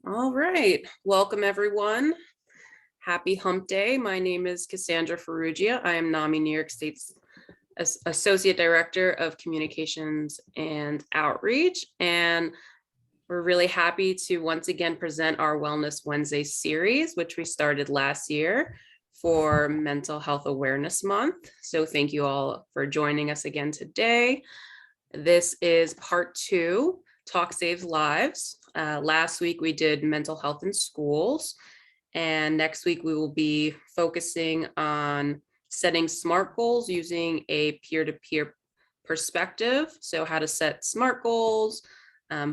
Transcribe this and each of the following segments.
All right, welcome everyone. Happy Hump Day. My name is Cassandra Ferrugia. I am NAMI New York State's Associate Director of Communications and Outreach, and we're really happy to once again present our Wellness Wednesday series, which we started last year for Mental Health Awareness Month. So thank you all for joining us again today. This is part 2, Talk Saves Lives. Last week we did mental health in schools, and next week we will be focusing on setting SMART goals using a peer-to-peer perspective. So how to set SMART goals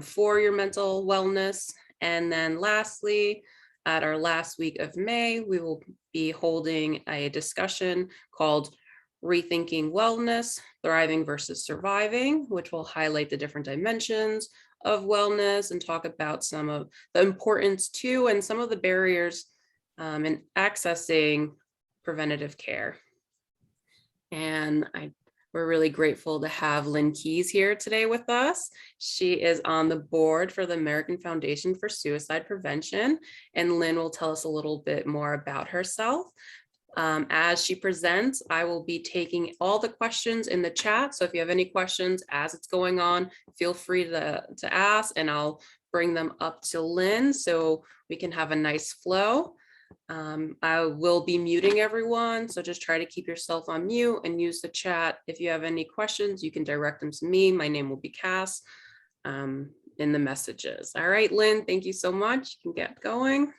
for your mental wellness. And then lastly, at our last week of May, we will be holding a discussion called Rethinking Wellness, Thriving versus Surviving, which will highlight the different dimensions of wellness and talk about some of the importance too and some of the barriers in accessing preventative care. And we're really grateful to have Lynn Keyes here today with us. She is on the board for the American Foundation for Suicide Prevention, and Lynn will tell us a little bit more about herself. As she presents, I will be taking all the questions in the chat. So if you have any questions as it's going on, feel free to ask, and I'll bring them up to Lynn so we can have a nice flow. I will be muting everyone, so just try to keep yourself on mute and use the chat. If you have any questions, you can direct them to me. My name will be Cass in the messages. All right, Lynn, thank you so much. You can get going.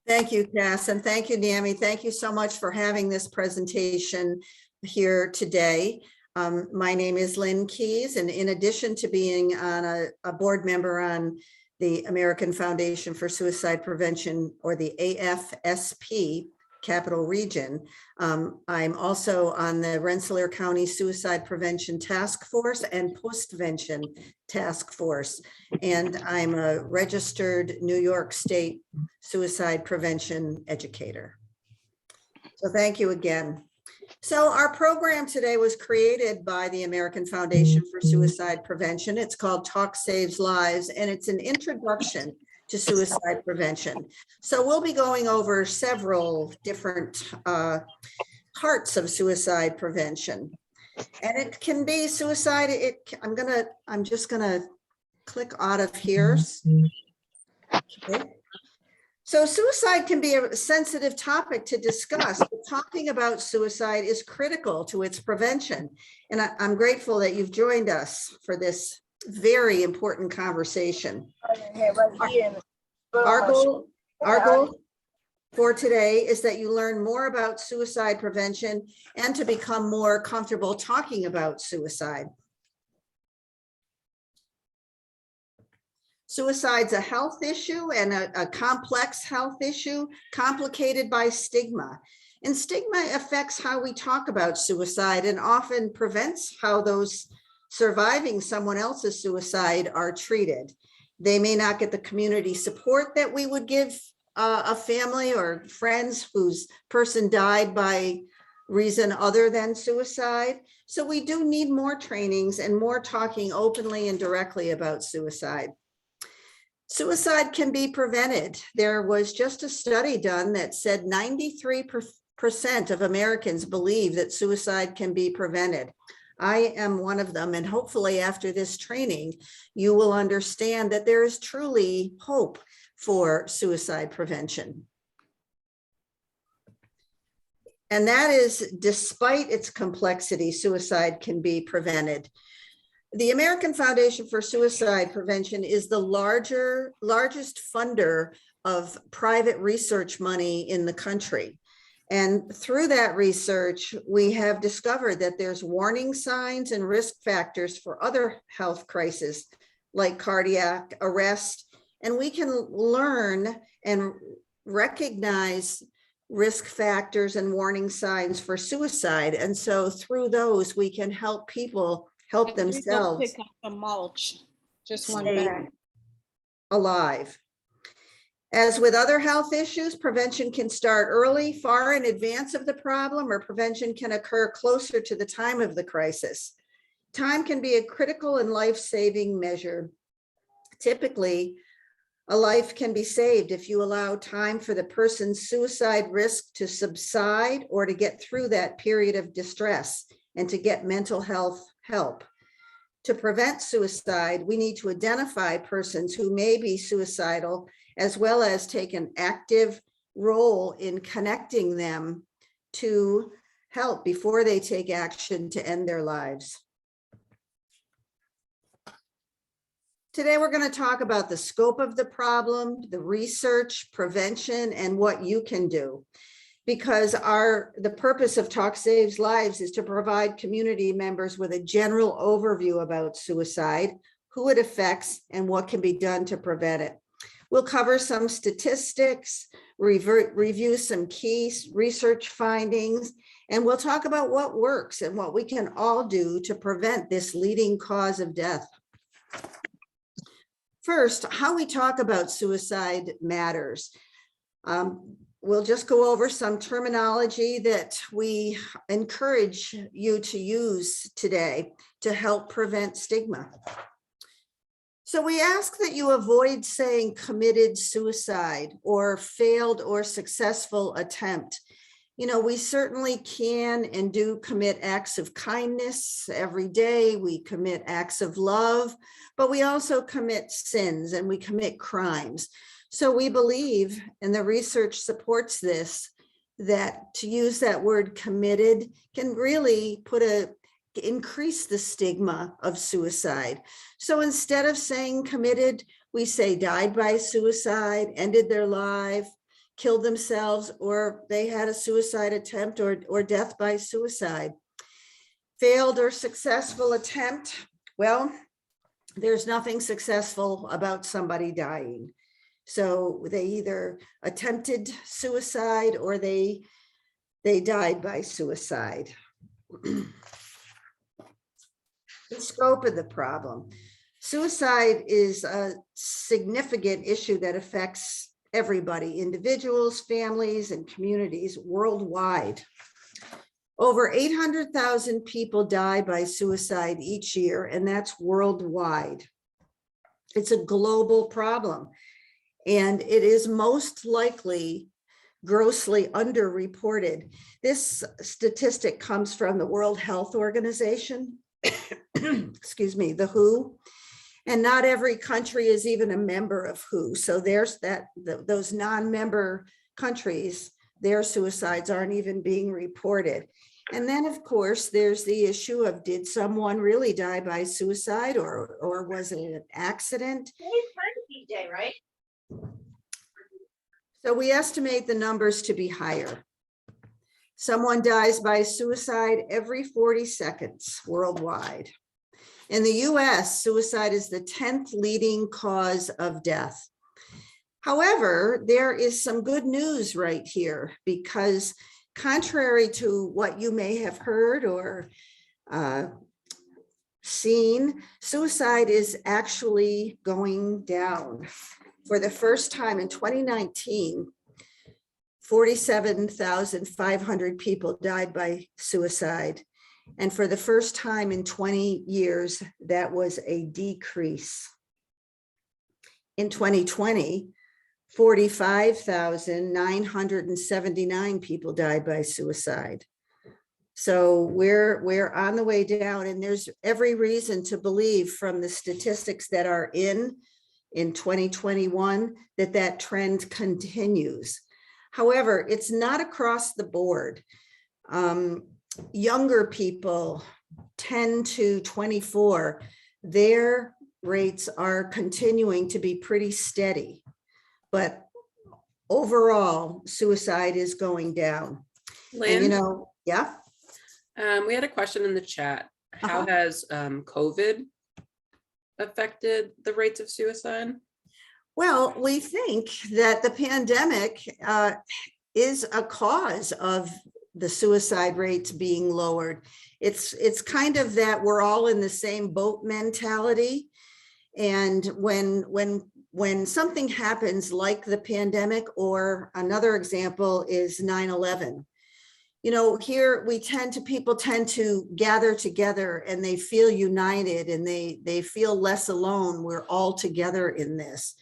Thank you, Cass, and thank you, NAMI. Thank you so much for having this presentation here today. My name is Lynn Keyes, and in addition to being on a board member on the American Foundation for Suicide Prevention, or the AFSP Capital Region, I'm also on the Rensselaer County Suicide Prevention Task Force and Postvention Task Force, and I'm a registered New York State suicide prevention educator. So thank you again. So our program today was created by the American Foundation for Suicide Prevention. It's called Talk Saves Lives, and it's an introduction to suicide prevention. So we'll be going over several different parts of suicide prevention. And it can be suicide. I'm just gonna click out of here. Okay. So suicide can be a sensitive topic to discuss, but talking about suicide is critical to its prevention. And I'm grateful that you've joined us for this very important conversation. Our goal for today is that you learn more about suicide prevention and to become more comfortable talking about suicide. Suicide's a health issue and a complex health issue complicated by stigma. And stigma affects how we talk about suicide and often prevents how those surviving someone else's suicide are treated. They may not get the community support that we would give a family or friends whose person died by reason other than suicide. So we do need more trainings and more talking openly and directly about suicide. Suicide can be prevented. There was just a study done that said 93% of Americans believe that suicide can be prevented. I am one of them, and hopefully after this training, you will understand that there is truly hope for suicide prevention. And that is, despite its complexity, suicide can be prevented. The American Foundation for Suicide Prevention is the largest funder of private research money in the country. And through that research, we have discovered that there's warning signs and risk factors for other health crises like cardiac arrest. And we can learn and recognize risk factors and warning signs for suicide. And so through those, we can help people help themselves pick up the mulch. Just one stay bag. alive. As with other health issues, prevention can start early, far in advance of the problem, or prevention can occur closer to the time of the crisis. Time can be a critical and life-saving measure. Typically, A life can be saved if you allow time for the person's suicide risk to subside or to get through that period of distress and to get mental health help. To prevent suicide, we need to identify persons who may be suicidal, as well as take an active role in connecting them to help before they take action to end their lives. Today, we're going to talk about the scope of the problem, the research, prevention, and what you can do. Because the purpose of Talk Saves Lives is to provide community members with a general overview about suicide, who it affects, and what can be done to prevent it. We'll cover some statistics, review some key research findings, and we'll talk about what works and what we can all do to prevent this leading cause of death. First, how we talk about suicide matters. We'll just go over some terminology that we encourage you to use today to help prevent stigma. So we ask that you avoid saying committed suicide or failed or successful attempt. You know, we certainly can and do commit acts of kindness every day. We commit acts of love, but we also commit sins and we commit crimes. So we believe, and the research supports this, that to use that word committed can really increase the stigma of suicide. So instead of saying committed, we say died by suicide, ended their life, killed themselves, or they had a suicide attempt or death by suicide. Failed or successful attempt, well, there's nothing successful about somebody dying. So they either attempted suicide or they died by suicide. The scope of the problem. Suicide is a significant issue that affects everybody, individuals, families, and communities worldwide. Over 800,000 people die by suicide each year, and that's worldwide. It's a global problem, and it is most likely grossly underreported. This statistic comes from the World Health Organization, excuse me, the WHO, and not every country is even a member of WHO. So there's those non-member countries, their suicides aren't even being reported. And then, of course, there's the issue of, did someone really die by suicide, or was it an accident? Day, right? So we estimate the numbers to be higher. Someone dies by suicide every 40 seconds worldwide. In the US, suicide is the 10th leading cause of death. However, there is some good news right here, because contrary to what you may have heard or seen, suicide is actually going down. For the first time in 2019, 47,500 people died by suicide. And for the first time in 20 years, that was a decrease. In 2020, 45,979 people died by suicide. So we're on the way down, and there's every reason to believe from the statistics that are in 2021 that trend continues. However, it's not across the board. Younger people, 10 to 24, their rates are continuing to be pretty steady. But overall, suicide is going down. Lynn, And yeah. we had a question in the chat. How has COVID affected the rates of suicide? Well, we think that the pandemic is a cause of the suicide rates being lowered. It's kind of that we're all in the same boat mentality. And when something happens like the pandemic, or another example is 9/11, here people tend to gather together and they feel united and they feel less alone. We're all together in this.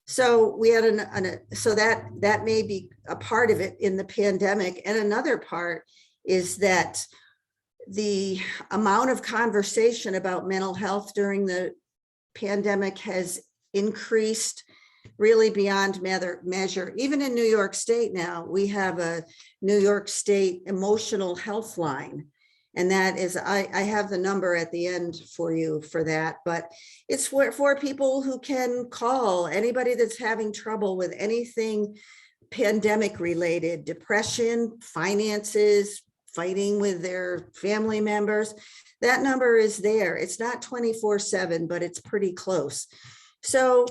So we had so that may be a part of it in the pandemic. And another part is that the amount of conversation about mental health during the pandemic has increased really beyond measure. Even in New York State now, we have a New York State emotional health line. And that is, I have the number at the end for you for that, but it's for people who can call, anybody that's having trouble with anything pandemic related, depression, finances, fighting with their family members. That number is there. It's not 24/7, but it's pretty close. So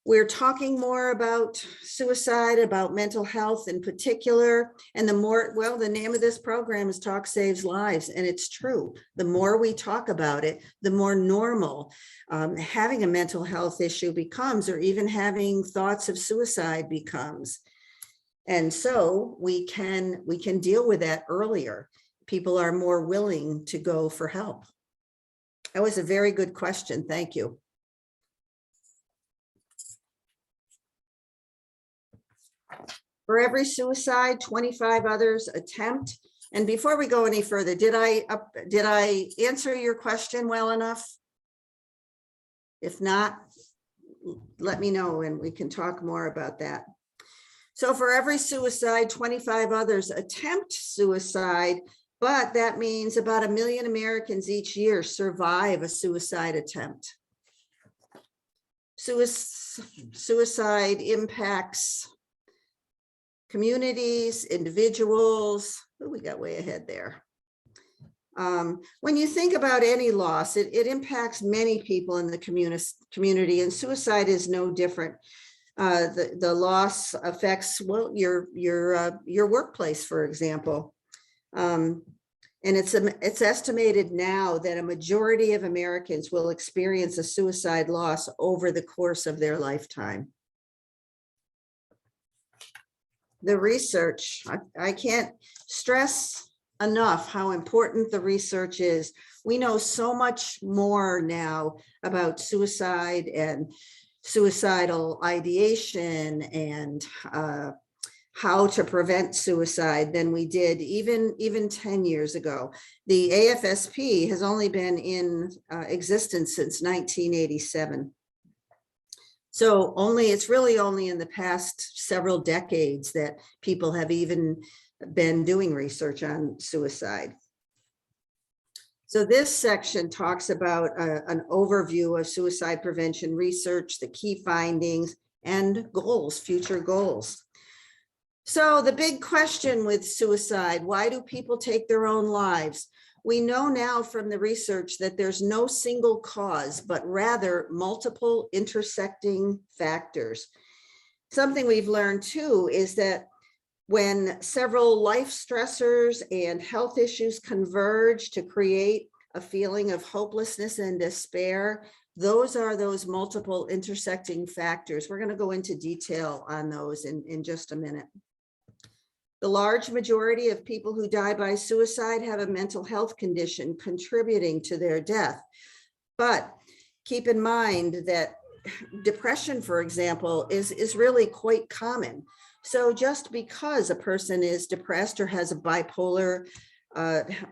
we're talking more about suicide, about mental health in particular. And the more, well, the name of this program is Talk Saves Lives. And it's true. The more we talk about it, the more normal having a mental health issue becomes, or even having thoughts of suicide becomes. And so we can deal with that earlier. People are more willing to go for help. That was a very good question. Thank you. For every suicide, 25 others attempt. And before we go any further, did I answer your question well enough? If not, let me know and we can talk more about that. So for every suicide, 25 others attempt suicide, but that means about 1 million Americans each year survive a suicide attempt. Suicide impacts communities, individuals. Oh, we got way ahead there. When you think about any loss, it impacts many people in the community, and suicide is no different. The loss affects, well, your workplace, for example. And it's estimated now that a majority of Americans will experience a suicide loss over the course of their lifetime. The research, I can't stress enough how important the research is. We know so much more now about suicide and suicidal ideation and how to prevent suicide than we did even 10 years ago. The AFSP has only been in existence since 1987. So it's really only in the past several decades that people have even been doing research on suicide. So this section talks about an overview of suicide prevention research, the key findings, and goals, future goals. So the big question with suicide, why do people take their own lives? We know now from the research that there's no single cause, but rather multiple intersecting factors. Something we've learned too is that when several life stressors and health issues converge to create a feeling of hopelessness and despair, those are those multiple intersecting factors. We're going to go into detail on those in just a minute. The large majority of people who die by suicide have a mental health condition contributing to their death. But keep in mind that depression, for example, is really quite common. So just because a person is depressed or has a bipolar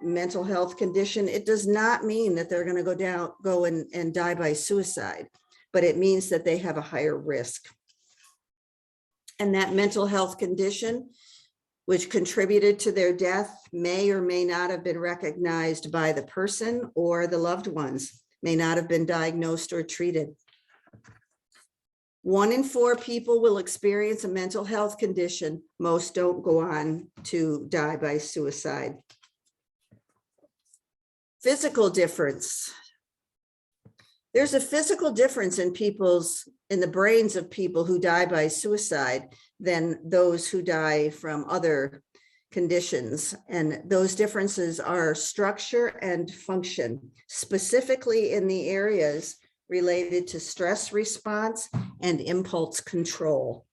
mental health condition, it does not mean that they're going to go and die by suicide, but it means that they have a higher risk. And that mental health condition, which contributed to their death, may or may not have been recognized by the person or the loved ones, may not have been diagnosed or treated. 1 in 4 people will experience a mental health condition. Most don't go on to die by suicide. Physical difference. There's a physical difference in the brains of people who die by suicide than those who die from other conditions. And those differences are structure and function, specifically in the areas related to stress response and impulse control.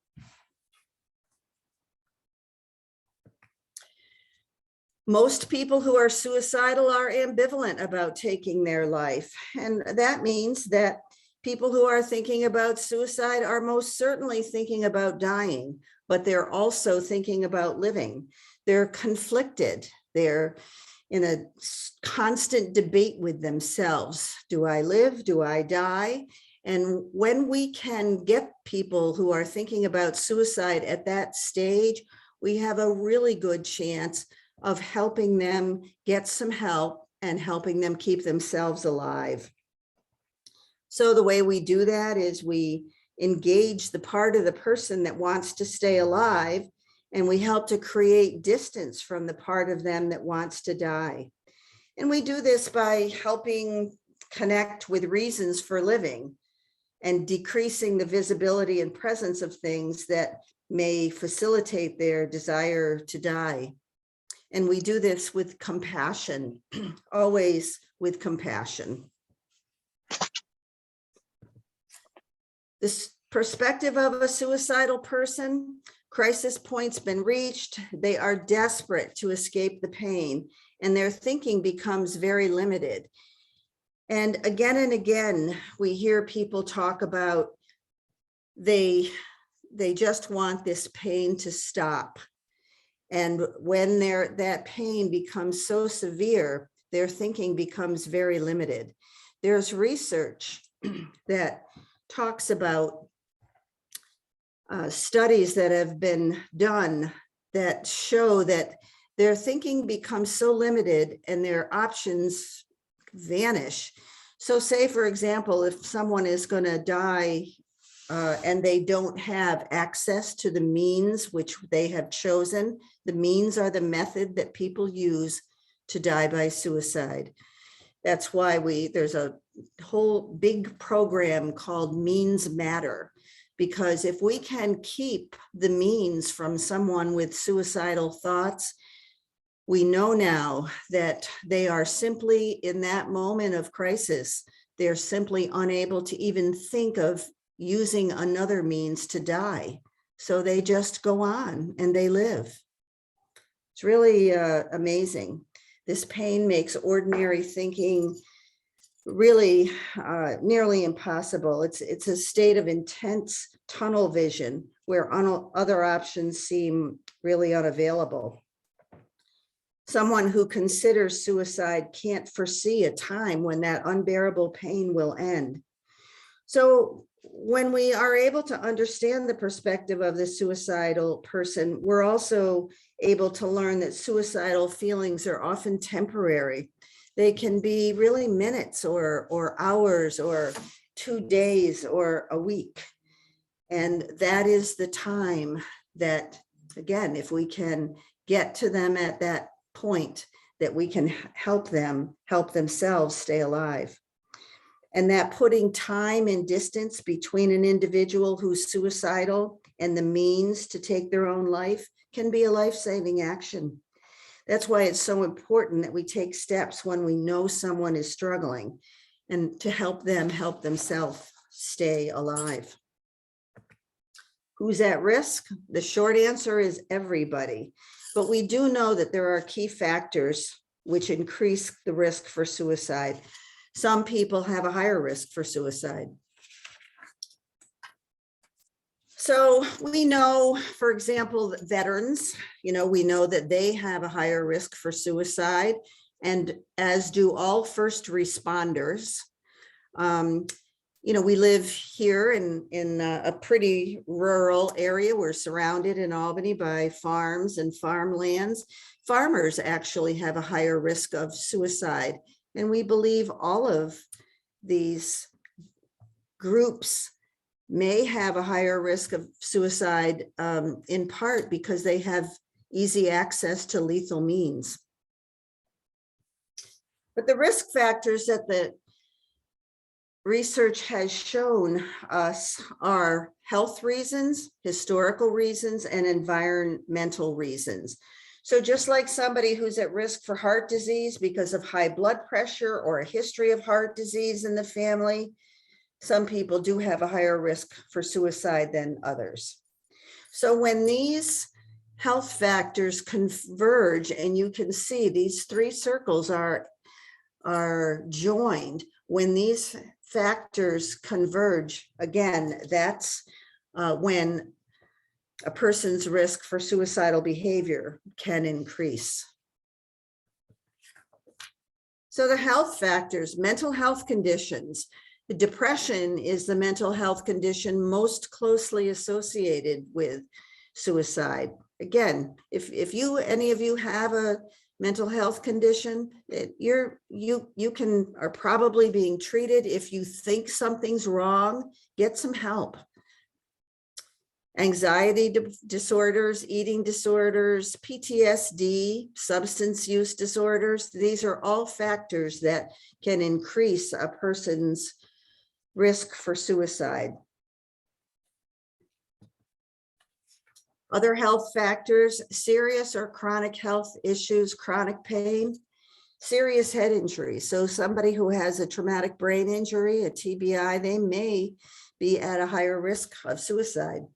Most people who are suicidal are ambivalent about taking their life. And that means that people who are thinking about suicide are most certainly thinking about dying, but they're also thinking about living. They're conflicted. They're in a constant debate with themselves. Do I live? Do I die? And when we can get people who are thinking about suicide at that stage, we have a really good chance of helping them get some help and helping them keep themselves alive. So the way we do that is we engage the part of the person that wants to stay alive, and we help to create distance from the part of them that wants to die. And we do this by helping connect with reasons for living and decreasing the visibility and presence of things that may facilitate their desire to die. And we do this with compassion, always with compassion. This perspective of a suicidal person, crisis point's been reached, they are desperate to escape the pain, and their thinking becomes very limited. And again, we hear people talk about they just want this pain to stop. And when that pain becomes so severe, their thinking becomes very limited. There's research that talks about studies that have been done that show that their thinking becomes so limited and their options vanish. So say, for example, if someone is going to die and they don't have access to the means which they have chosen, the means are the method that people use to die by suicide. That's why there's a whole big program called Means Matter, because if we can keep the means from someone with suicidal thoughts, we know now that they are simply in that moment of crisis, they're simply unable to even think of using another means to die. So they just go on and they live. It's really amazing. This pain makes ordinary thinking really nearly impossible. It's a state of intense tunnel vision where other options seem really unavailable. Someone who considers suicide can't foresee a time when that unbearable pain will end. So when we are able to understand the perspective of the suicidal person, we're also able to learn that suicidal feelings are often temporary. They can be really minutes or hours or 2 days or a week. And that is the time that, again, if we can get to them at that point, that we can help themselves stay alive. And that putting time and distance between an individual who's suicidal and the means to take their own life can be a life-saving action. That's why it's so important that we take steps when we know someone is struggling and to help them help themselves stay alive. Who's at risk? The short answer is everybody. But we do know that there are key factors which increase the risk for suicide. Some people have a higher risk for suicide. So we know, for example, that veterans, we know that they have a higher risk for suicide, and as do all first responders. We live here in a pretty rural area. We're surrounded in Albany by farms and farmlands. Farmers actually have a higher risk of suicide. And we believe all of these groups may have a higher risk of suicide in part because they have easy access to lethal means. But the risk factors that the research has shown us are health reasons, historical reasons, and environmental reasons. So just like somebody who's at risk for heart disease because of high blood pressure or a history of heart disease in the family, some people do have a higher risk for suicide than others. So when these health factors converge, and you can see these 3 circles are joined, when these factors converge, again, that's when a person's risk for suicidal behavior can increase. So the health factors, mental health conditions. Depression is the mental health condition most closely associated with suicide. Again, if any of you have a mental health condition, you are probably being treated. If you think something's wrong, get some help. Anxiety disorders, eating disorders, PTSD, substance use disorders, these are all factors that can increase a person's risk for suicide. Other health factors, serious or chronic health issues, chronic pain, serious head injury. So somebody who has a traumatic brain injury, a TBI, they may be at a higher risk of suicide.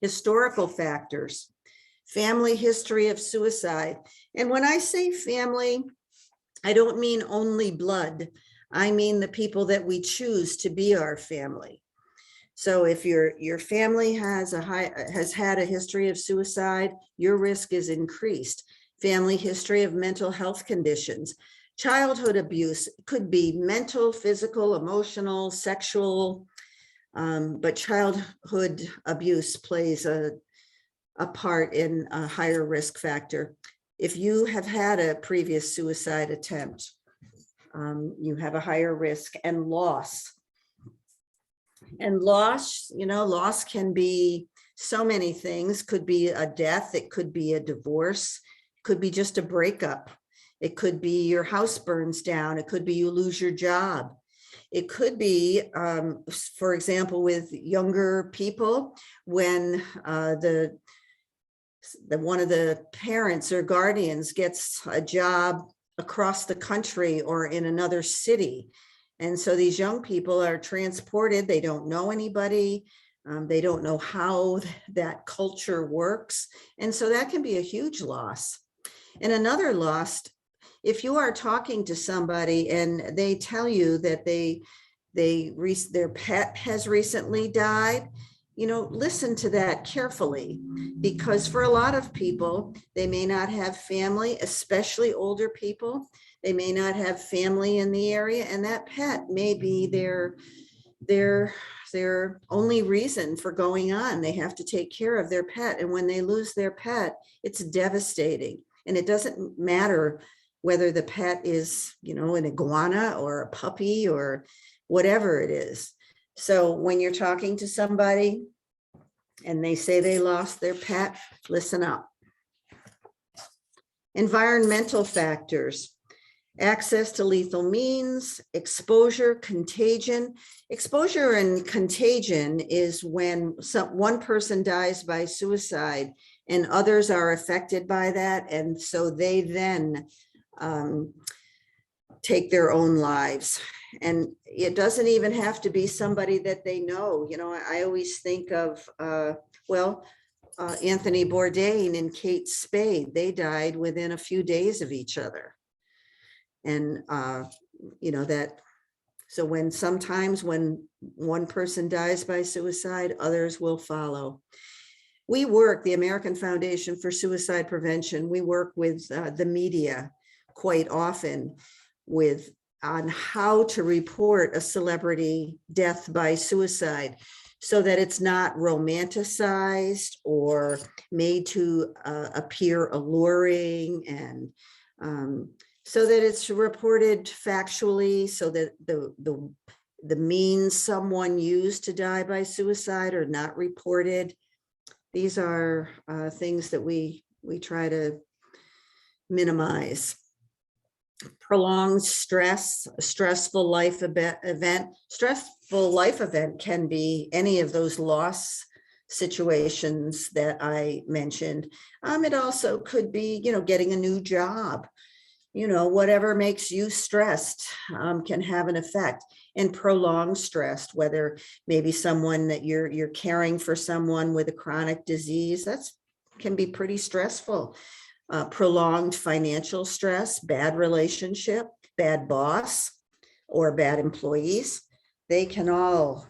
Historical factors, family history of suicide. And when I say family, I don't mean only blood. I mean the people that we choose to be our family. So if your family has had a history of suicide, your risk is increased. Family history of mental health conditions. Childhood abuse could be mental, physical, emotional, sexual, but childhood abuse plays a part in a higher risk factor. If you have had a previous suicide attempt, you have a higher risk. And loss. And loss, loss can be so many things. Could be a death, it could be a divorce, it could be just a breakup. It could be your house burns down, it could be you lose your job. It could be, for example, with younger people, when one of the parents or guardians gets a job across the country or in another city. And so these young people are transported, they don't know anybody, they don't know how that culture works. And so that can be a huge loss. And another loss, if you are talking to somebody and they tell you that their pet has recently died, listen to that carefully, because for a lot of people, they may not have family, especially older people. They may not have family in the area, and that pet may be their only reason for going on. They have to take care of their pet. And when they lose their pet, it's devastating. And it doesn't matter whether the pet is, an iguana or a puppy or whatever it is. So when you're talking to somebody and they say they lost their pet, listen up. Environmental factors, access to lethal means, exposure, contagion. Exposure and contagion is when one person dies by suicide and others are affected by that. And so they then take their own lives. And it doesn't even have to be somebody that they know. I always think of, Anthony Bourdain and Kate Spade. They died within a few days of each other. And, so sometimes when one person dies by suicide, others will follow. The American Foundation for Suicide Prevention, we work with the media quite often on how to report a celebrity death by suicide so that it's not romanticized or made to appear alluring, and so that it's reported factually, so that the means someone used to die by suicide are not reported. These are things that we try to minimize. Prolonged stress, a stressful life event. Stressful life event can be any of those loss situations that I mentioned. It also could be, getting a new job. Whatever makes you stressed can have an effect. And prolonged stress, whether maybe someone that you're caring for someone with a chronic disease, can be pretty stressful. Prolonged financial stress, bad relationship, bad boss or bad employees. They can all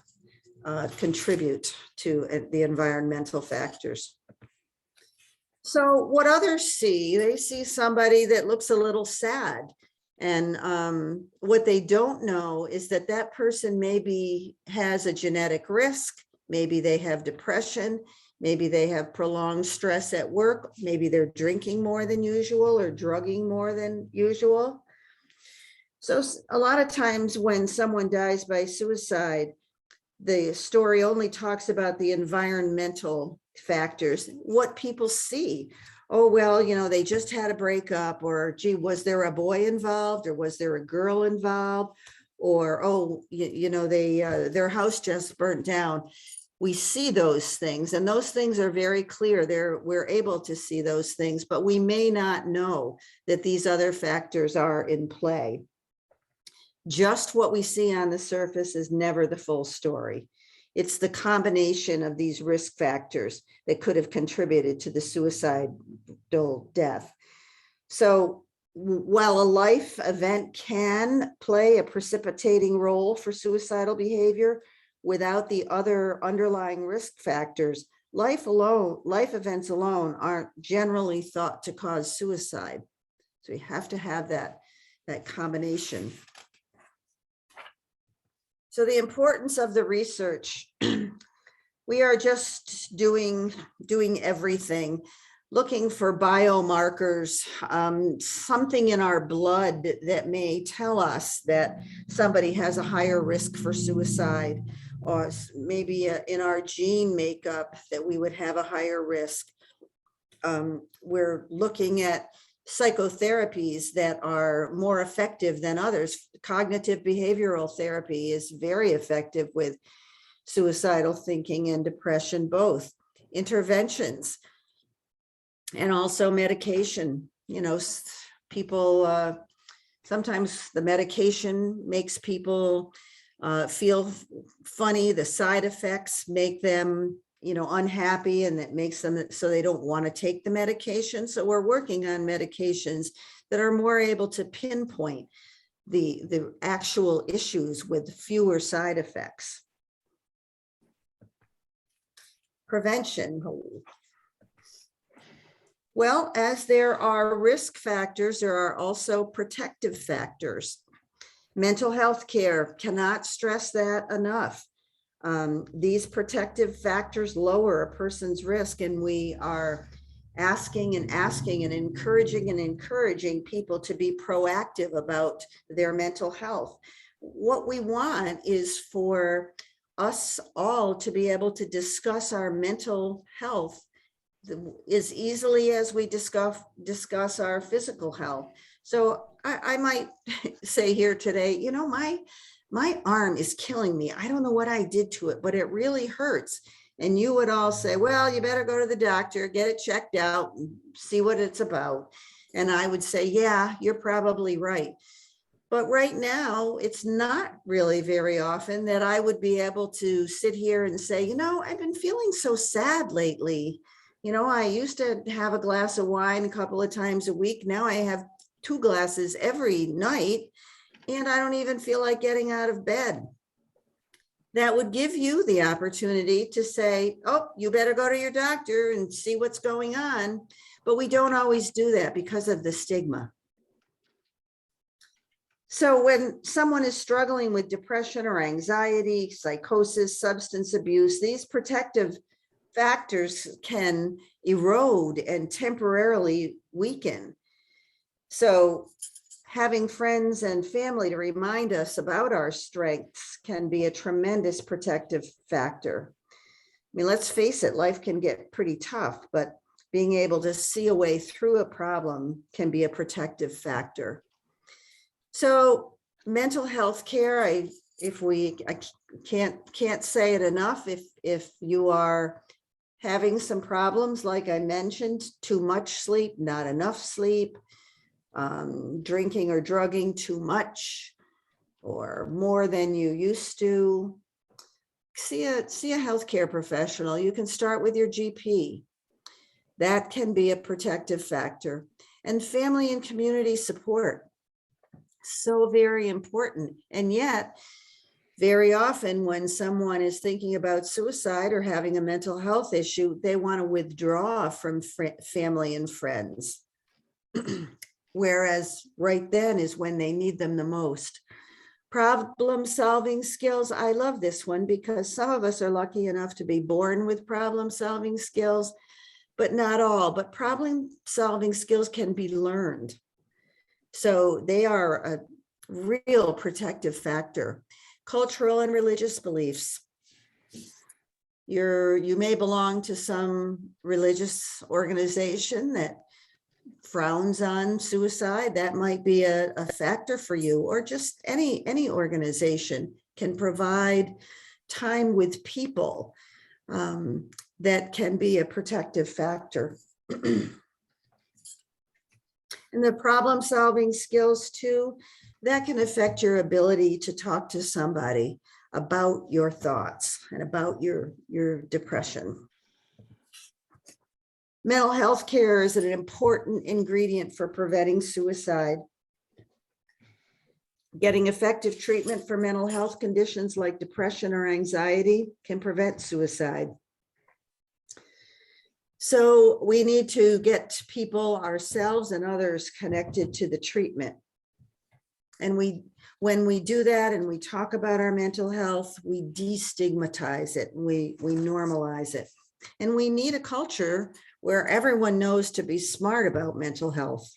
contribute to the environmental factors. So what others see, they see somebody that looks a little sad. And what they don't know is that that person maybe has a genetic risk. Maybe they have depression. Maybe they have prolonged stress at work. Maybe they're drinking more than usual or drugging more than usual. So a lot of times when someone dies by suicide, the story only talks about the environmental factors, what people see. Oh, well, you know, they just had a breakup, or gee, was there a boy involved, or was there a girl involved? Or, oh, you know, their house just burnt down. We see those things, and those things are very clear. We're able to see those things, but we may not know that these other factors are in play. Just what we see on the surface is never the full story. It's the combination of these risk factors that could have contributed to the suicidal death. So while a life event can play a precipitating role for suicidal behavior, without the other underlying risk factors, life events alone aren't generally thought to cause suicide. So we have to have that combination. So the importance of the research, we are just doing everything, looking for biomarkers, something in our blood that may tell us that somebody has a higher risk for suicide, or maybe in our gene makeup that we would have a higher risk. We're looking at psychotherapies that are more effective than others. Cognitive behavioral therapy is very effective with suicidal thinking and depression, both. Interventions and also medication. You know, people, sometimes the medication makes people feel funny. The side effects make them, you know, unhappy, and that makes them so they don't want to take the medication. So we're working on medications that are more able to pinpoint the actual issues with fewer side effects. Prevention. Well, as there are risk factors, there are also protective factors. Mental health care, cannot stress that enough. These protective factors lower a person's risk, and we are asking and encouraging people to be proactive about their mental health. What we want is for us all to be able to discuss our mental health as easily as we discuss our physical health. So I might say here today, you know, my arm is killing me. I don't know what I did to it, but it really hurts. And you would all say, well, you better go to the doctor, get it checked out, and see what it's about. And I would say, yeah, you're probably right. But right now, it's not really very often that I would be able to sit here and say, you know, I've been feeling so sad lately. You know, I used to have a glass of wine a couple of times a week. Now I have 2 glasses every night, and I don't even feel like getting out of bed. That would give you the opportunity to say, oh, you better go to your doctor and see what's going on. But we don't always do that because of the stigma. So when someone is struggling with depression or anxiety, psychosis, substance abuse, these protective factors can erode and temporarily weaken. So having friends and family to remind us about our strengths can be a tremendous protective factor. I mean, let's face it, life can get pretty tough, but being able to see a way through a problem can be a protective factor. So mental health care, I can't say it enough. If you are having some problems, like I mentioned, too much sleep, not enough sleep, drinking or drugging too much or more than you used to, see a healthcare professional. You can start with your GP. That can be a protective factor. And family and community support. So very important. And yet, very often when someone is thinking about suicide or having a mental health issue, they want to withdraw from family and friends. Whereas right then is when they need them the most. Problem-solving skills. I love this one because some of us are lucky enough to be born with problem-solving skills, but not all. But problem-solving skills can be learned. So they are a real protective factor. Cultural and religious beliefs. You may belong to some religious organization that frowns on suicide. That might be a factor for you, or just any organization can provide time with people that can be a protective factor. And the problem-solving skills too, that can affect your ability to talk to somebody about your thoughts and about your depression. Mental health care is an important ingredient for preventing suicide. Getting effective treatment for mental health conditions like depression or anxiety can prevent suicide. So we need to get people, ourselves and others, connected to the treatment. And when we do that and we talk about our mental health, we destigmatize it, we normalize it. And we need a culture where everyone knows to be smart about mental health.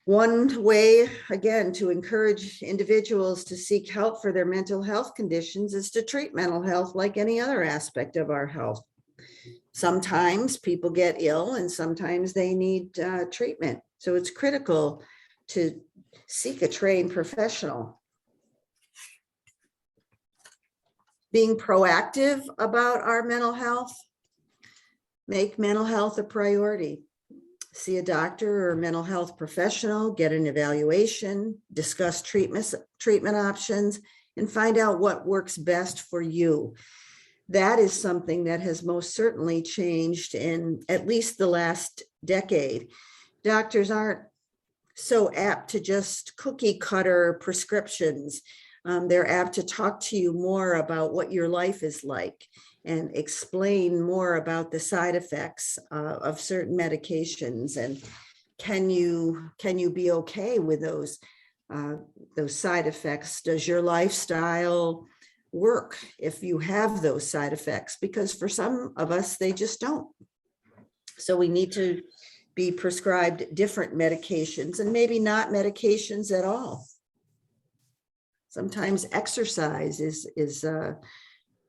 One way, again, to encourage individuals to seek help for their mental health conditions is to treat mental health like any other aspect of our health. Sometimes people get ill and sometimes they need treatment. So it's critical to seek a trained professional. Being proactive about our mental health, make mental health a priority. See a doctor or mental health professional, get an evaluation, discuss treatment options, and find out what works best for you. That is something that has most certainly changed in at least the last decade. Doctors aren't so apt to just cookie cutter prescriptions. They're apt to talk to you more about what your life is like and explain more about the side effects of certain medications. And can you be okay with those side effects? Does your lifestyle work if you have those side effects? Because for some of us, they just don't. So we need to be prescribed different medications and maybe not medications at all. Sometimes exercise is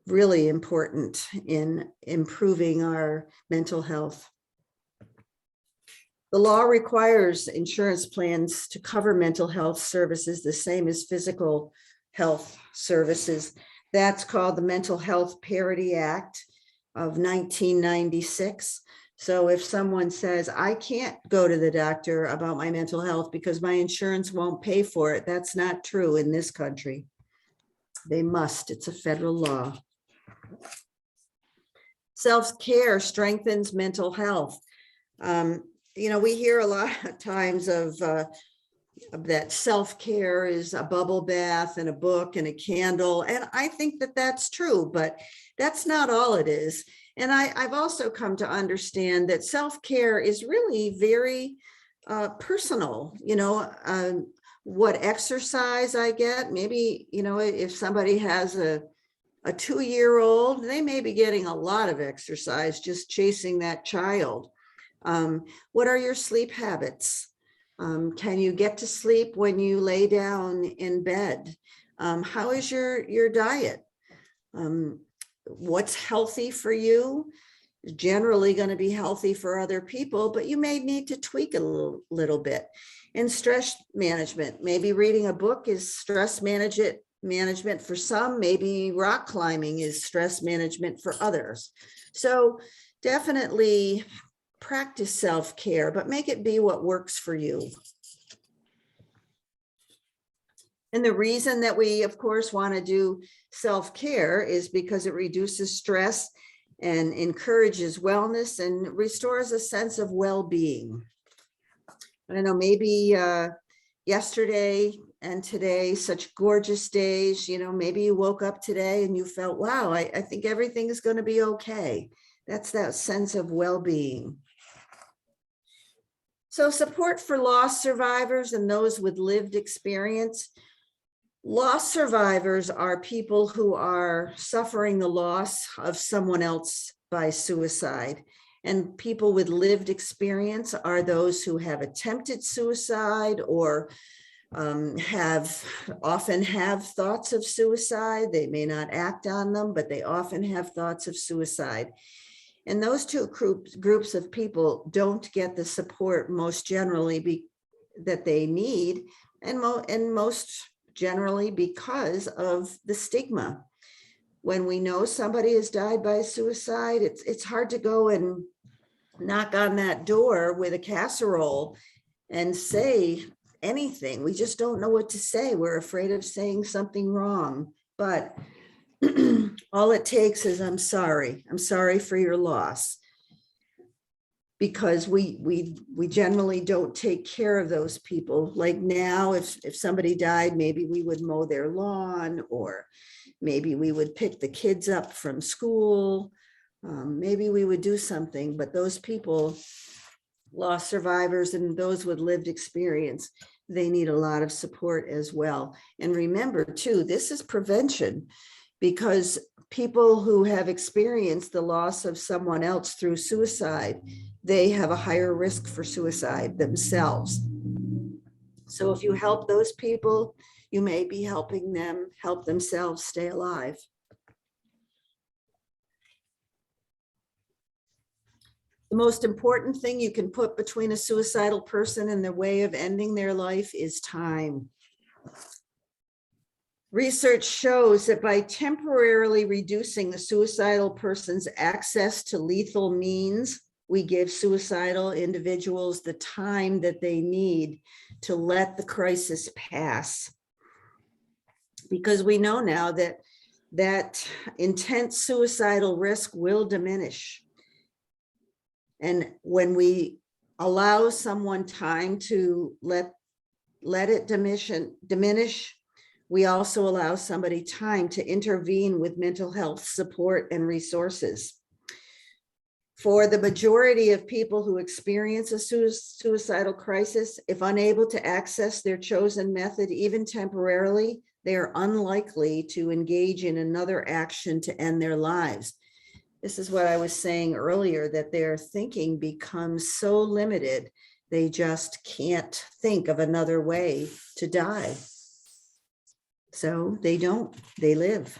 really important in improving our mental health. The law requires insurance plans to cover mental health services the same as physical health services. That's called the Mental Health Parity Act of 1996. So if someone says, I can't go to the doctor about my mental health because my insurance won't pay for it, that's not true in this country. They must. It's a federal law. Self-care strengthens mental health. We hear a lot of times of that self-care is a bubble bath and a book and a candle. And I think that that's true, but that's not all it is. And I've also come to understand that self-care is really very personal. What exercise I get, maybe, if somebody has a 2-year-old, they may be getting a lot of exercise just chasing that child. What are your sleep habits? Can you get to sleep when you lay down in bed? How is your diet? What's healthy for you is generally going to be healthy for other people, but you may need to tweak a little bit. And stress management, maybe reading a book is stress management for some, maybe rock climbing is stress management for others. So definitely practice self-care, but make it be what works for you. And the reason that we, of course, want to do self-care is because it reduces stress and encourages wellness and restores a sense of well-being. I don't know, maybe yesterday and today, such gorgeous days, maybe you woke up today and you felt, wow, I think everything is going to be okay. That's that sense of well-being. So support for loss survivors and those with lived experience. Loss survivors are people who are suffering the loss of someone else by suicide. And people with lived experience are those who have attempted suicide or often have thoughts of suicide. They may not act on them, but they often have thoughts of suicide. And those two groups of people don't get the support most generally that they need, and most generally because of the stigma. When we know somebody has died by suicide, it's hard to go and knock on that door with a casserole and say anything. We just don't know what to say. We're afraid of saying something wrong. But all it takes is, I'm sorry for your loss. Because we generally don't take care of those people. Like now, if somebody died, maybe we would mow their lawn, or maybe we would pick the kids up from school. Maybe we would do something, but those people, loss survivors and those with lived experience, they need a lot of support as well. And remember too, this is prevention, because people who have experienced the loss of someone else through suicide, they have a higher risk for suicide themselves. So if you help those people, you may be helping them help themselves stay alive. The most important thing you can put between a suicidal person and their way of ending their life is time. Research shows that by temporarily reducing the suicidal person's access to lethal means, we give suicidal individuals the time that they need to let the crisis pass. Because we know now that intense suicidal risk will diminish. And when we allow someone time to let it diminish, we also allow somebody time to intervene with mental health support and resources. For the majority of people who experience a suicidal crisis, if unable to access their chosen method, even temporarily, they are unlikely to engage in another action to end their lives. This is what I was saying earlier, that their thinking becomes so limited, they just can't think of another way to die. So they don't, they live.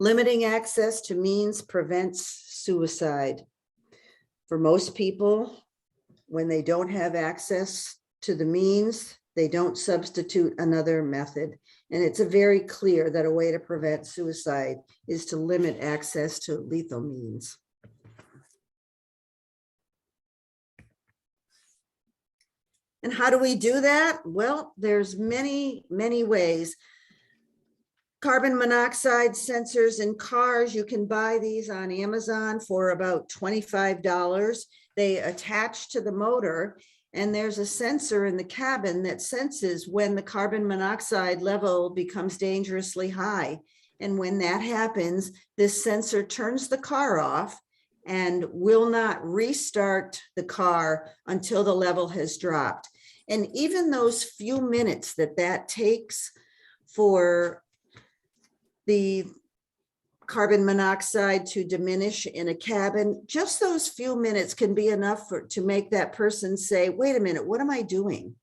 Limiting access to means prevents suicide. For most people, when they don't have access to the means, they don't substitute another method. And it's very clear that a way to prevent suicide is to limit access to lethal means. And how do we do that? Well, there's many, many ways. Carbon monoxide sensors in cars, you can buy these on Amazon for about $25. They attach to the motor, and there's a sensor in the cabin that senses when the carbon monoxide level becomes dangerously high. And when that happens, this sensor turns the car off and will not restart the car until the level has dropped. And even those few minutes that takes for the carbon monoxide to diminish in a cabin, just those few minutes can be enough to make that person say, wait a minute, what am I doing?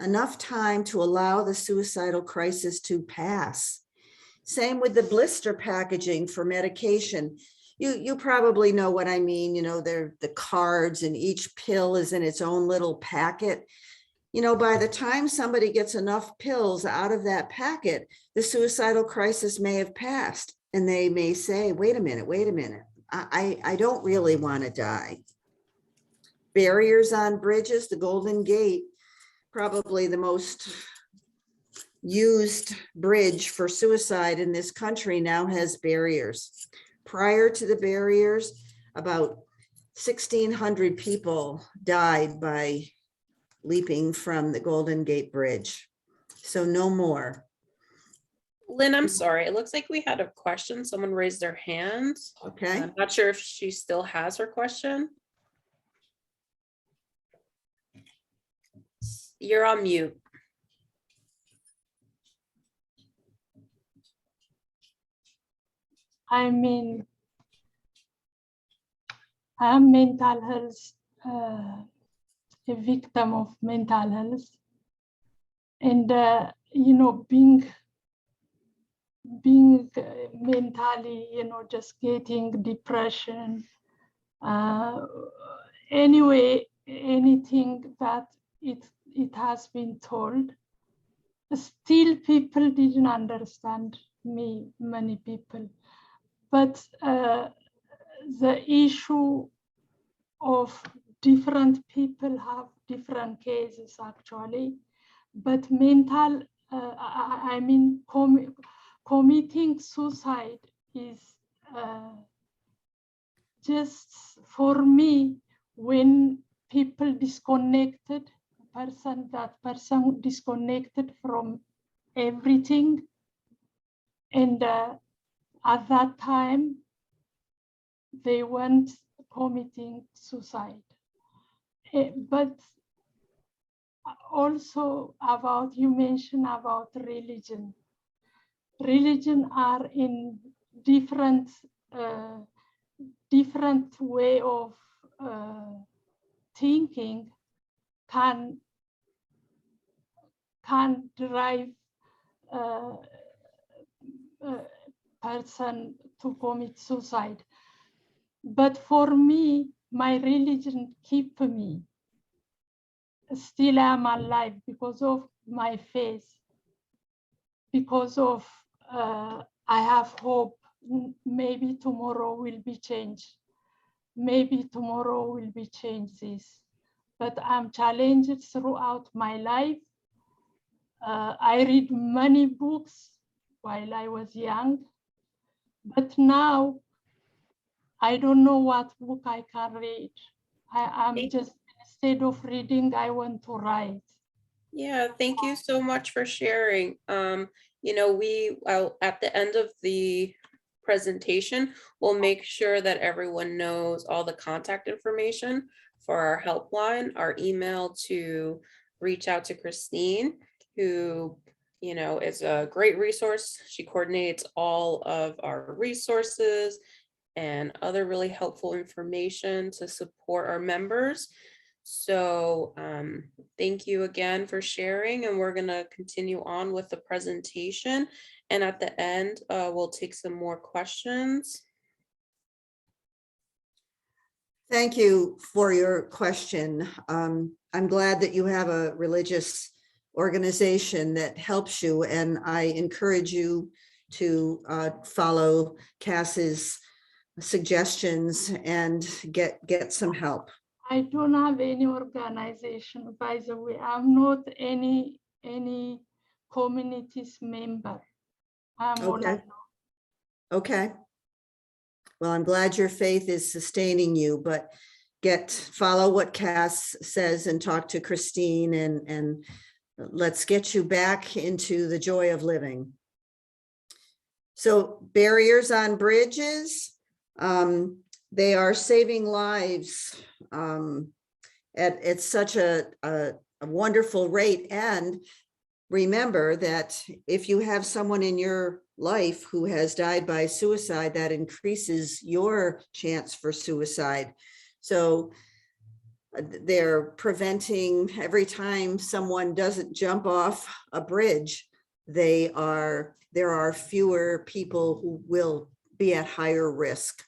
Enough time to allow the suicidal crisis to pass. Same with the blister packaging for medication. You probably know what I mean. You know, they're the cards, and each pill is in its own little packet. You know, by the time somebody gets enough pills out of that packet, the suicidal crisis may have passed, and they may say, wait a minute, I don't really want to die. Barriers on bridges, the Golden Gate, probably the most used bridge for suicide in this country, now has barriers. Prior to the barriers, about 1,600 people died by leaping from the Golden Gate Bridge. So no more. Lynn, I'm sorry. It looks like we had a question. Someone raised their hand. Okay. I'm not sure if she still has her question. You're on mute. I mean, I'm mental health, a victim of mental health. And, you know, being mentally, you know, just getting depression. Anyway, anything that it has been told, still people didn't understand me, many people. But the issue of different people have different cases actually, but mental, I mean, committing suicide is just for me, when people disconnected, that person disconnected from everything. And at that time, they went committing suicide. But also about, you mentioned about religion. Religion are in different way of thinking can drive a person to commit suicide. But for me, my religion keep me. Still I'm alive because of my faith, because of I have hope. Maybe tomorrow will be changed. Maybe tomorrow will be changed this. But I'm challenged throughout my life. I read many books while I was young, but now I don't know what book I can read. I'm just, instead of reading, I want to write. Yeah, thank you so much for sharing. You know, at the end of the presentation, we'll make sure that everyone knows all the contact information for our helpline, our email to reach out to Christine, who, you know, is a great resource. She coordinates all of our resources and other really helpful information to support our members. So thank you again for sharing, and we're gonna continue on with the presentation. And at the end, we'll take some more questions. Thank you for your question. I'm glad that you have a religious organization that helps you, and I encourage you to follow Cass's suggestions and get some help. I don't have any organization, by the way. I'm not any community's member. I'm all Okay. alone. Okay. Well, I'm glad your faith is sustaining you, but follow what Cass says and talk to Christine, and let's get you back into the joy of living. So barriers on bridges, they are saving lives at such a wonderful rate. And remember that if you have someone in your life who has died by suicide, that increases your chance for suicide. So they're preventing, every time someone doesn't jump off a bridge, there are fewer people who will be at higher risk.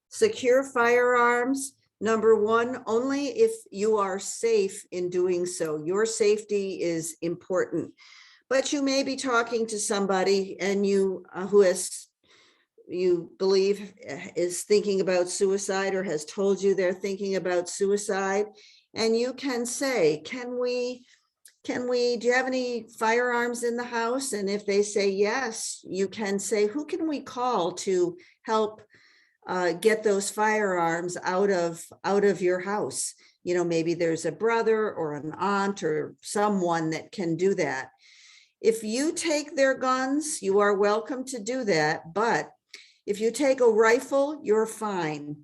Secure firearms, number one, only if you are safe in doing so. Your safety is important, but you may be talking to somebody and you believe is thinking about suicide or has told you they're thinking about suicide, and you can say, do you have any firearms in the house? And if they say yes, you can say, who can we call to help get those firearms out of your house. You know, maybe there's a brother or an aunt or someone that can do that. If you take their guns, you are welcome to do that. But if you take a rifle, you're fine.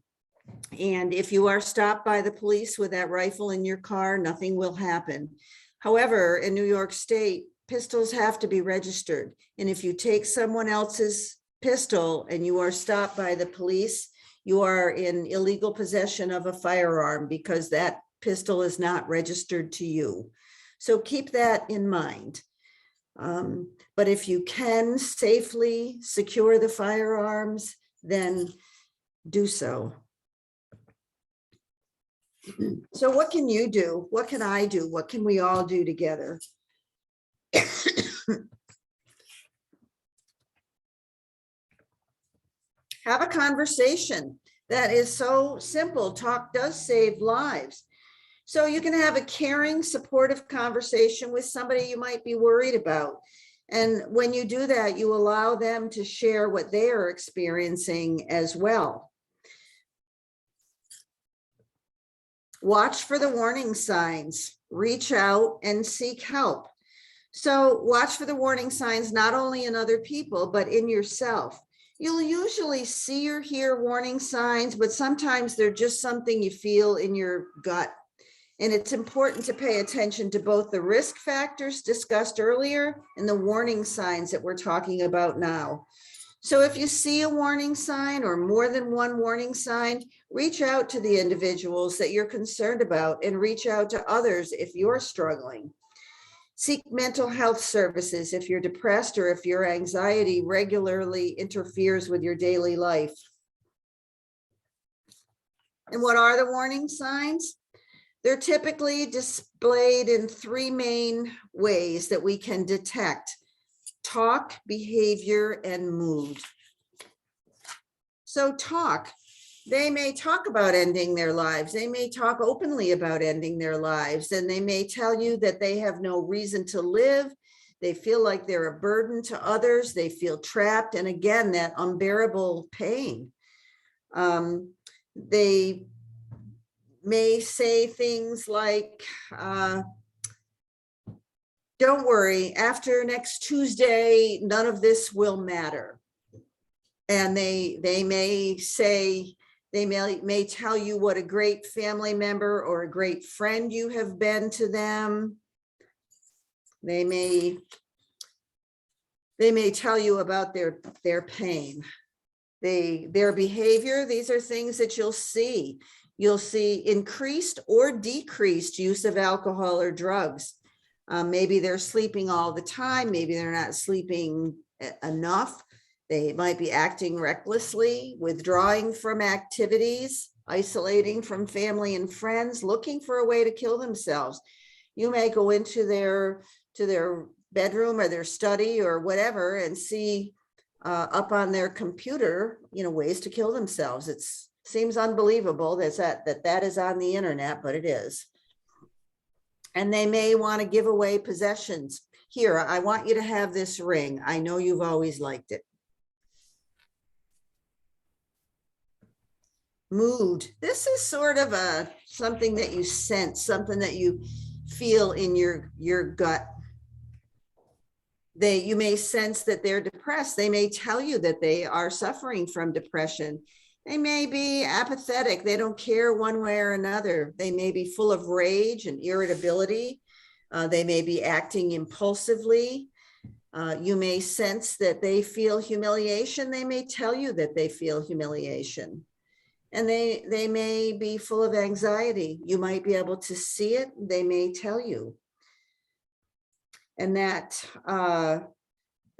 And if you are stopped by the police with that rifle in your car, nothing will happen. However, in New York State, pistols have to be registered. And if you take someone else's pistol and you are stopped by the police, you are in illegal possession of a firearm because that pistol is not registered to you. So keep that in mind. But if you can safely secure the firearms, then do so. So what can you do? What can I do? What can we all do together? Have a conversation. That is so simple. Talk does save lives. So you can have a caring, supportive conversation with somebody you might be worried about. And when you do that, you allow them to share what they are experiencing as well. Watch for the warning signs, reach out and seek help. So watch for the warning signs, not only in other people, but in yourself. You'll usually see or hear warning signs, but sometimes they're just something you feel in your gut. And it's important to pay attention to both the risk factors discussed earlier and the warning signs that we're talking about now. So if you see a warning sign or more than one warning sign, reach out to the individuals that you're concerned about and reach out to others if you're struggling. Seek mental health services if you're depressed or if your anxiety regularly interferes with your daily life. And what are the warning signs? They're typically displayed in three main ways that we can detect: talk, behavior, and mood. So talk, they may talk about ending their lives. They may talk openly about ending their lives, and they may tell you that they have no reason to live. They feel like they're a burden to others. They feel trapped. And again, that unbearable pain. They may say things like, don't worry, after next Tuesday, none of this will matter. And they may say, they may tell you what a great family member or a great friend you have been to them. They may tell you about their pain. Their behavior, these are things that you'll see. You'll see increased or decreased use of alcohol or drugs. Maybe they're sleeping all the time. Maybe they're not sleeping enough. They might be acting recklessly, withdrawing from activities, isolating from family and friends, looking for a way to kill themselves. You may go into their bedroom or their study or whatever and see up on their computer, ways to kill themselves. It seems unbelievable that is on the internet, but it is. And they may want to give away possessions. Here, I want you to have this ring. I know you've always liked it. Mood. This is sort of something that you sense, something that you feel in your gut. You may sense that they're depressed. They may tell you that they are suffering from depression. They may be apathetic. They don't care one way or another. They may be full of rage and irritability. They may be acting impulsively. You may sense that they feel humiliation. They may tell you that they feel humiliation. And they may be full of anxiety. You might be able to see it. They may tell you. And that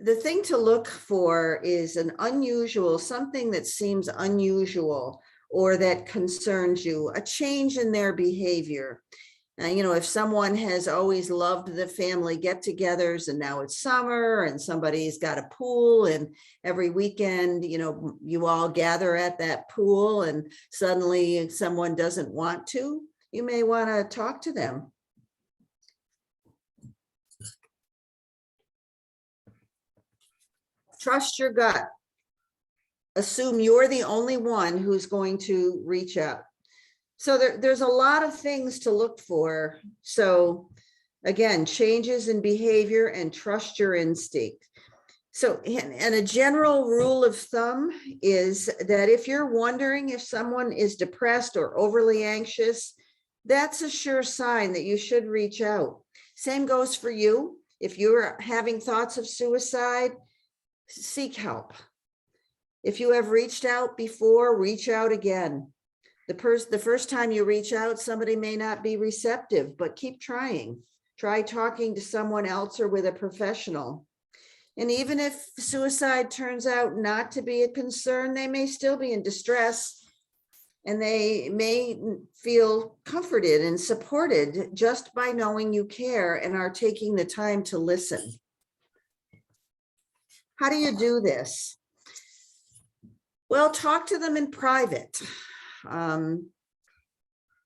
the thing to look for is an unusual, something that seems unusual or that concerns you, a change in their behavior. If someone has always loved the family get-togethers and now it's summer and somebody's got a pool and every weekend, you all gather at that pool and suddenly someone doesn't want to, you may want to talk to them. Trust your gut. assume you're the only one who's going to reach out. So there's a lot of things to look for. So again, changes in behavior and trust your instinct. So, and a general rule of thumb is that if you're wondering if someone is depressed or overly anxious, that's a sure sign that you should reach out. Same goes for you. If you're having thoughts of suicide, seek help. If you have reached out before, reach out again. The first time you reach out, somebody may not be receptive, but keep trying. Try talking to someone else or with a professional. And even if suicide turns out not to be a concern, they may still be in distress, and they may feel comforted and supported just by knowing you care and are taking the time to listen. How do you do this? Well, talk to them in private.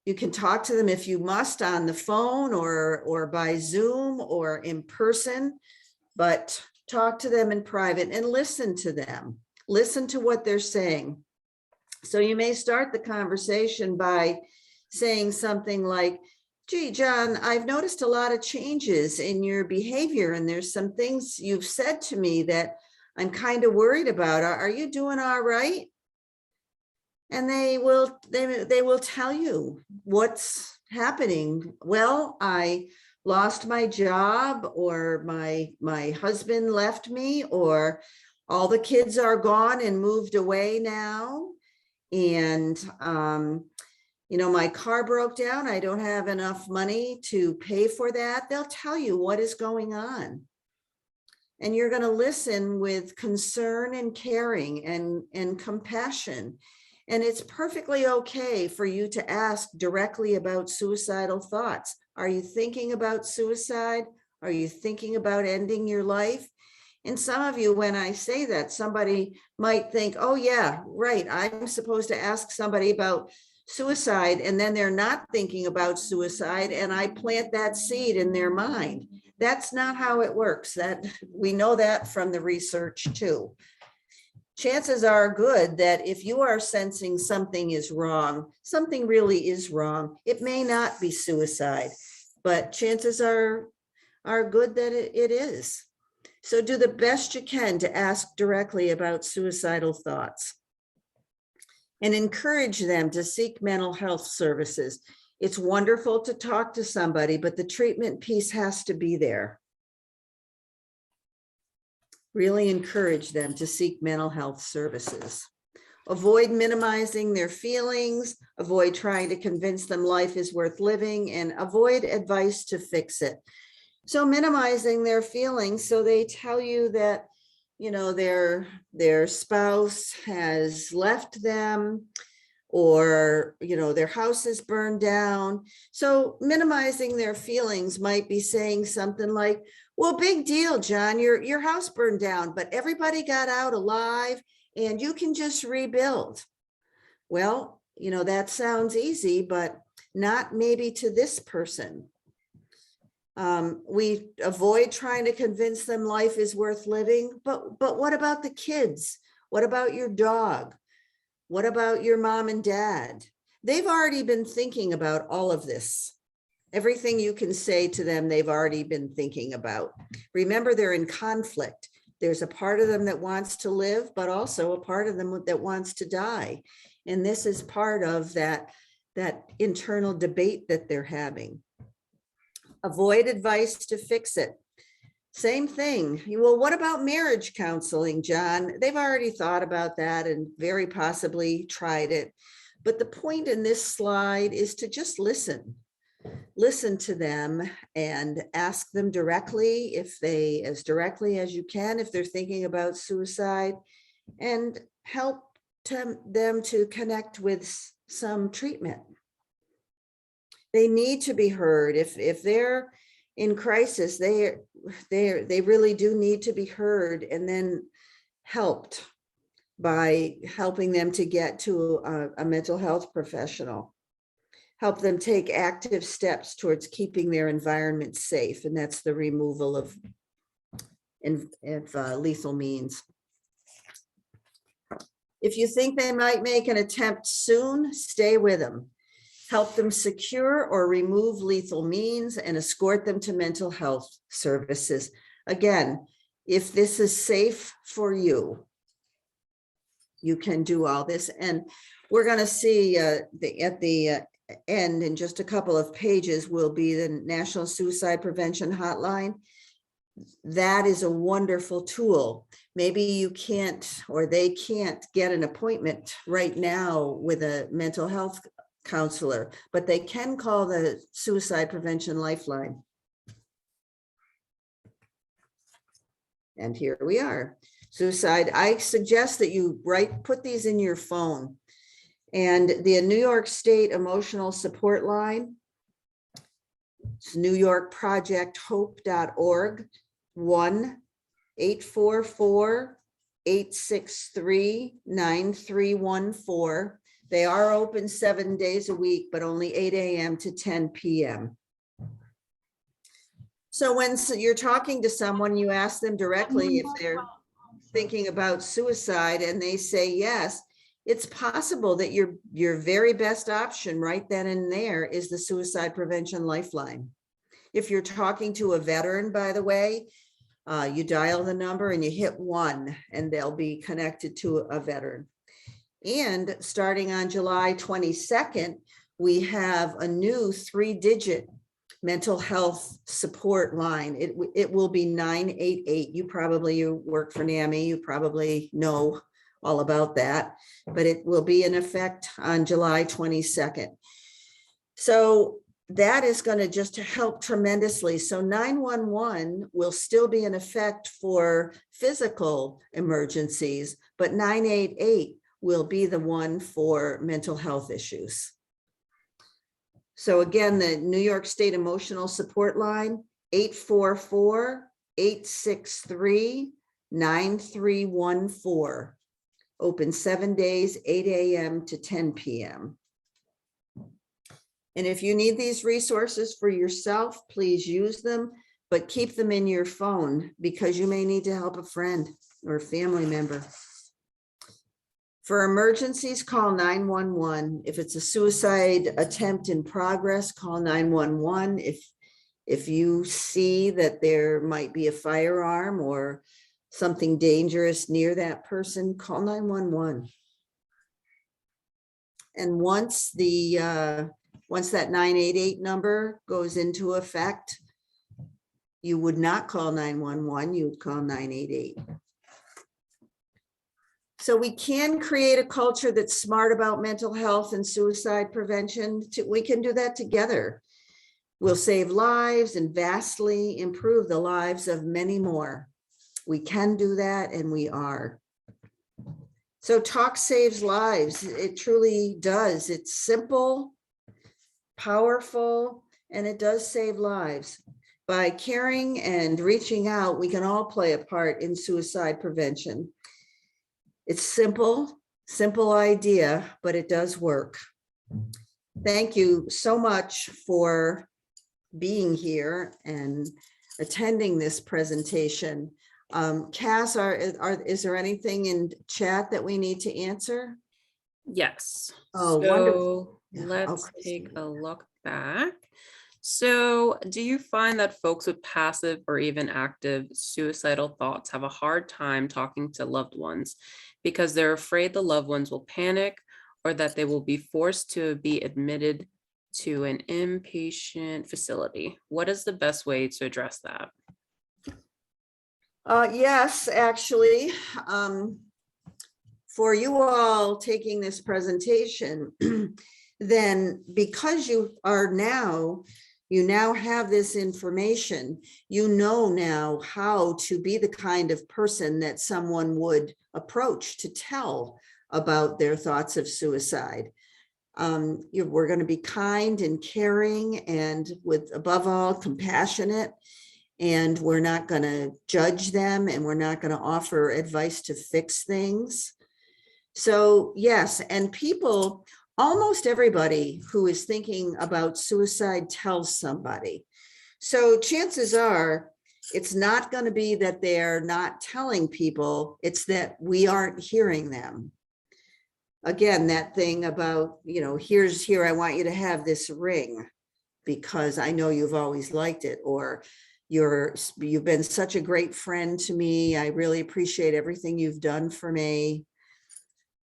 You can talk to them if you must on the phone or by Zoom or in person, but talk to them in private and listen to them. Listen to what they're saying. So you may start the conversation by saying something like, gee, John, I've noticed a lot of changes in your behavior, and there's some things you've said to me that I'm kind of worried about. Are you doing all right? And they will tell you what's happening. Well, I lost my job, or my husband left me, or all the kids are gone and moved away now. And, my car broke down. I don't have enough money to pay for that. They'll tell you what is going on. And you're going to listen with concern and caring and compassion. And it's perfectly okay for you to ask directly about suicidal thoughts. Are you thinking about suicide? Are you thinking about ending your life? And some of you, when I say that, somebody might think, oh yeah, right, I'm supposed to ask somebody about suicide, and then they're not thinking about suicide, and I plant that seed in their mind. That's not how it works. That we know that from the research too. Chances are good that if you are sensing something is wrong, something really is wrong. It may not be suicide, but chances are good that it is. So do the best you can to ask directly about suicidal thoughts and encourage them to seek mental health services. It's wonderful to talk to somebody, but the treatment piece has to be there. Really encourage them to seek mental health services. Avoid minimizing their feelings, avoid trying to convince them life is worth living, and avoid advice to fix it. So minimizing their feelings, so they tell you that, their spouse has left them, or, their house is burned down. So minimizing their feelings might be saying something like, well, big deal, John, your house burned down, but everybody got out alive and you can just rebuild. Well, that sounds easy, but not maybe to this person. We avoid trying to convince them life is worth living, but what about the kids? What about your dog? What about your mom and dad? They've already been thinking about all of this. Everything you can say to them, they've already been thinking about. Remember, they're in conflict. There's a part of them that wants to live, but also a part of them that wants to die. And this is part of that internal debate that they're having. Avoid advice to fix it. Same thing. Well, what about marriage counseling, John? They've already thought about that and very possibly tried it. But the point in this slide is to just listen. Listen to them and ask them directly, as directly as you can, if they're thinking about suicide, and help them to connect with some treatment. They need to be heard. If they're in crisis, they really do need to be heard and then helped by helping them to get to a mental health professional. Help them take active steps towards keeping their environment safe, and that's the removal of lethal means. If you think they might make an attempt soon, stay with them. Help them secure or remove lethal means and escort them to mental health services. Again, if this is safe for you, you can do all this. And we're going to see at the end in just a couple of pages will be the National Suicide Prevention Hotline. That is a wonderful tool. Maybe you can't, or they can't get an appointment right now with a mental health counselor, but they can call the Suicide Prevention Lifeline. And here we are. Suicide. I suggest that you put these in your phone. And the New York State Emotional Support Line, it's NewYorkProjectHope.org, 1-844-863-9314. They are open 7 days a week, but only 8 a.m. to 10 p.m. So when you're talking to someone, you ask them directly if they're thinking about suicide and they say yes, it's possible that your very best option right then and there is the Suicide Prevention Lifeline. If you're talking to a veteran, by the way, you dial the number and you hit 1 and they'll be connected to a veteran. And starting on July 22nd, we have a new 3-digit mental health support line. It will be 988. You work for NAMI, you probably know all about that, but it will be in effect on July 22nd. So that is going to just help tremendously. So 911 will still be in effect for physical emergencies, but 988 will be the one for mental health issues. So again, the New York State Emotional Support Line, 844-863-9314. Open 7 days, 8 a.m. to 10 p.m. And if you need these resources for yourself, please use them, but keep them in your phone because you may need to help a friend or a family member. For emergencies, call 911. If it's a suicide attempt in progress, call 911. If you see that there might be a firearm or something dangerous near that person, call 911. And once that 988 number goes into effect, you would not call 911, you would call 988. So we can create a culture that's smart about mental health and suicide prevention. We can do that together. We'll save lives and vastly improve the lives of many more. We can do that, and we are. So talk saves lives. It truly does. It's simple, powerful, and it does save lives. By caring and reaching out, we can all play a part in suicide prevention. It's simple idea, but it does work. Thank you so much for being here and attending this presentation. Cass, is there anything in chat that we need to answer? Yes. Oh, so wonderful. let's Christine. take a look back. So do you find that folks with passive or even active suicidal thoughts have a hard time talking to loved ones because they're afraid the loved ones will panic or that they will be forced to be admitted to an inpatient facility? What is the best way to address that? Yes, actually, for you all taking this presentation, then because you now have this information, you know now how to be the kind of person that someone would approach to tell about their thoughts of suicide. We're going to be kind and caring and above all, compassionate. And we're not going to judge them, and we're not going to offer advice to fix things. So yes, and almost everybody who is thinking about suicide tells somebody. So chances are it's not going to be that they're not telling people, it's that we aren't hearing them. again, that thing about, you know, here, I want you to have this ring because I know you've always liked it, or you've been such a great friend to me. I really appreciate everything you've done for me.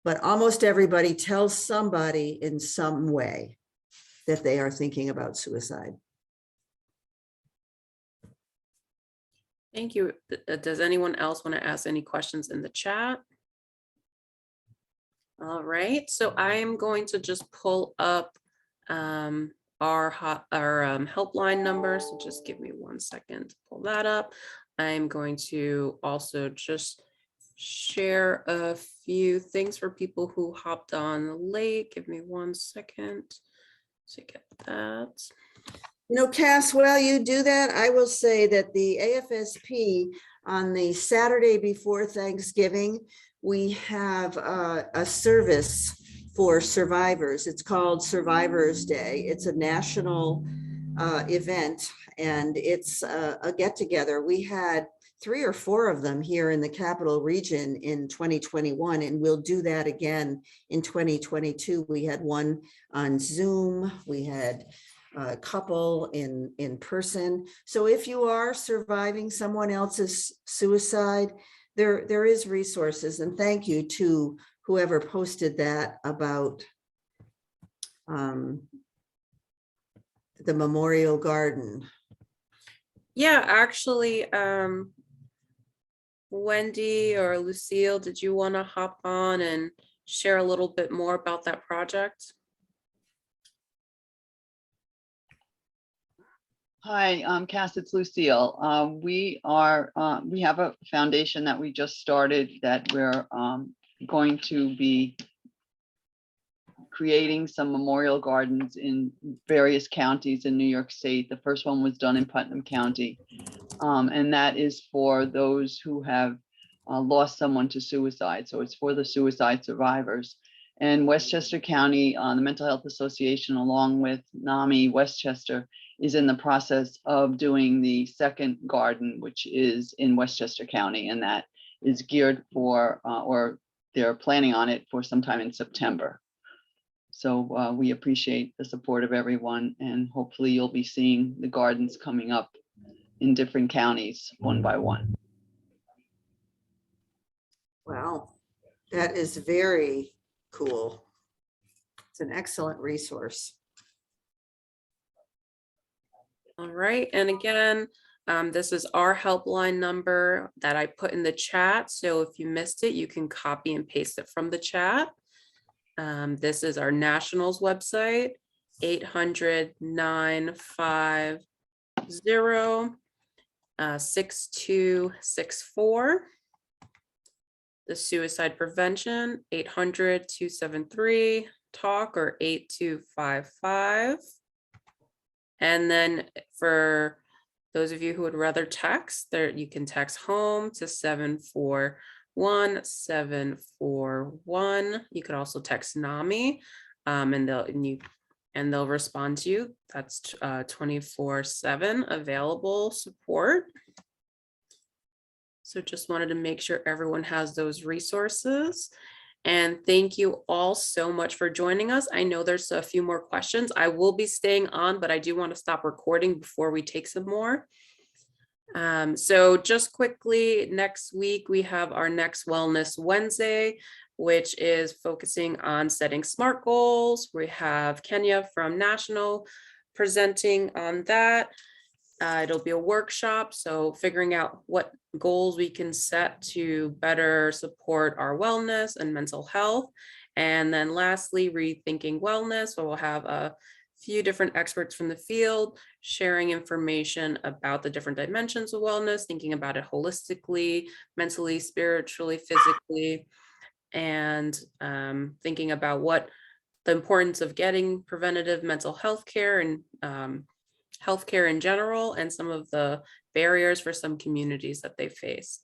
But almost everybody tells somebody in some way that they are thinking about suicide. Thank you. Does anyone else want to ask any questions in the chat? All right, so I am going to just pull up our helpline number. So just give me 1 second to pull that up. I'm going to also just share a few things for people who hopped on late. Give me 1 second to get that. You know, Cass, while you do that, I will say that the AFSP on the Saturday before Thanksgiving, we have a service for survivors. It's called Survivors Day. It's a national event, and it's a get-together. We had 3 or 4 of them here in the Capital Region in 2021, and we'll do that again in 2022. We had one on Zoom. We had a couple in person. So if you are surviving someone else's suicide, there is resources, and thank you to whoever posted that about the Memorial Garden. Yeah, actually, Wendy or Lucille, did you want to hop on and share a little bit more about that project? Hi, Cass, it's Lucille. We have a foundation that we just started that we're going to be creating some memorial gardens in various counties in New York State. The first one was done in Putnam County. And that is for those who have lost someone to suicide. So it's for the suicide survivors. And Westchester County, the Mental Health Association, along with NAMI Westchester, is in the process of doing the second garden, which is in Westchester County, and that is geared for, or they're planning on it for sometime in September. So we appreciate the support of everyone, and hopefully you'll be seeing the gardens coming up in different counties one by one. Wow, that is very cool. It's an excellent resource. All right, and again, this is our helpline number that I put in the chat. So if you missed it, you can copy and paste it from the chat. This is our nationals website, 800-950-6264. The suicide prevention, 800-273-TALK or 8255. And then for those of you who would rather text, there you can text home to 741-741. You could also text NAMI, and they'll respond to you. That's 24/7 available support. So just wanted to make sure everyone has those resources. And thank you all so much for joining us. I know there's a few more questions. I will be staying on, but I do want to stop recording before we take some more. So just quickly, next week, we have our next Wellness Wednesday, which is focusing on setting SMART goals. We have Kenya from National presenting on that. It'll be a workshop, so figuring out what goals we can set to better support our wellness and mental health. And then lastly, rethinking wellness, so we'll have a few different experts from the field sharing information about the different dimensions of wellness, thinking about it holistically, mentally, spiritually, physically, and thinking about what the importance of getting preventative mental health care and healthcare in general, and some of the barriers for some communities that they face.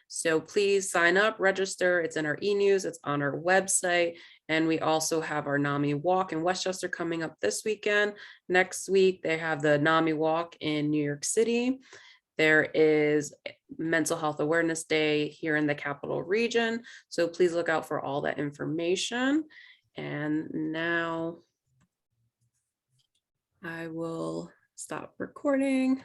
So please sign up, register. It's in our e-news, it's on our website. And we also have our NAMI Walk in Westchester coming up this weekend. Next week, they have the NAMI Walk in New York City. There is Mental Health Awareness Day here in the Capital Region. So please look out for all that information. And now I will stop recording.